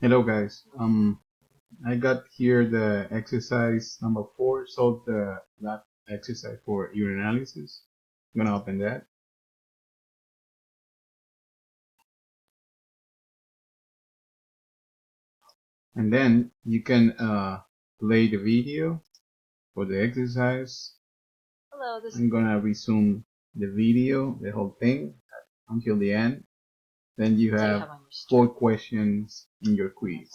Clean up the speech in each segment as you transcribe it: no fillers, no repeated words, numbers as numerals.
Hello guys. I got here the exercise number 4, solve the lab exercise for urinalysis. I'm gonna open that. And then you can play the video for the exercise. Hello, I'm gonna resume the video, the whole thing until the end. Then you have 4 questions in your quiz.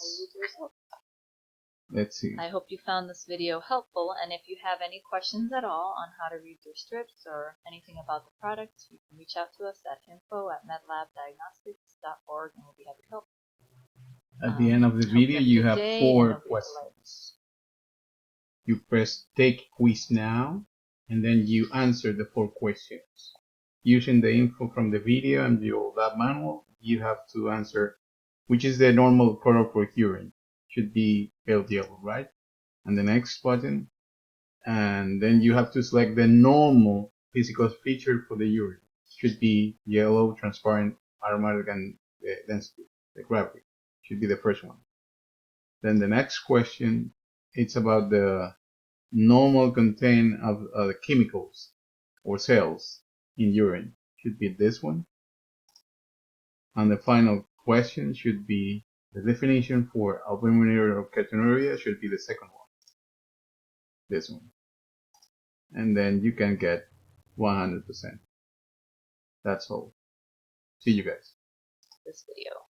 Let's see. I hope you found this video helpful, and if you have any questions at all on how to read your strips or anything about the product, you can reach out to us at info@medlabdiagnostics.org and we'll be happy to help. At the end of the video, you have 4 questions. You press take quiz now, and then you answer the 4 questions. Using the info from the video and your lab manual, you have to answer which is the normal color for urine. Should be pale yellow, right? And the next button, and then you have to select the normal physical feature for the urine. Should be yellow, transparent, aromatic, and the density, the gravity. Should be the first one. Then the next question, it's about the normal content of the chemicals or cells in urine. Should be this one. And the final question should be the definition for albuminuria or ketonuria should be the second one. This one. And then you can get 100%. That's all. See you guys. This video.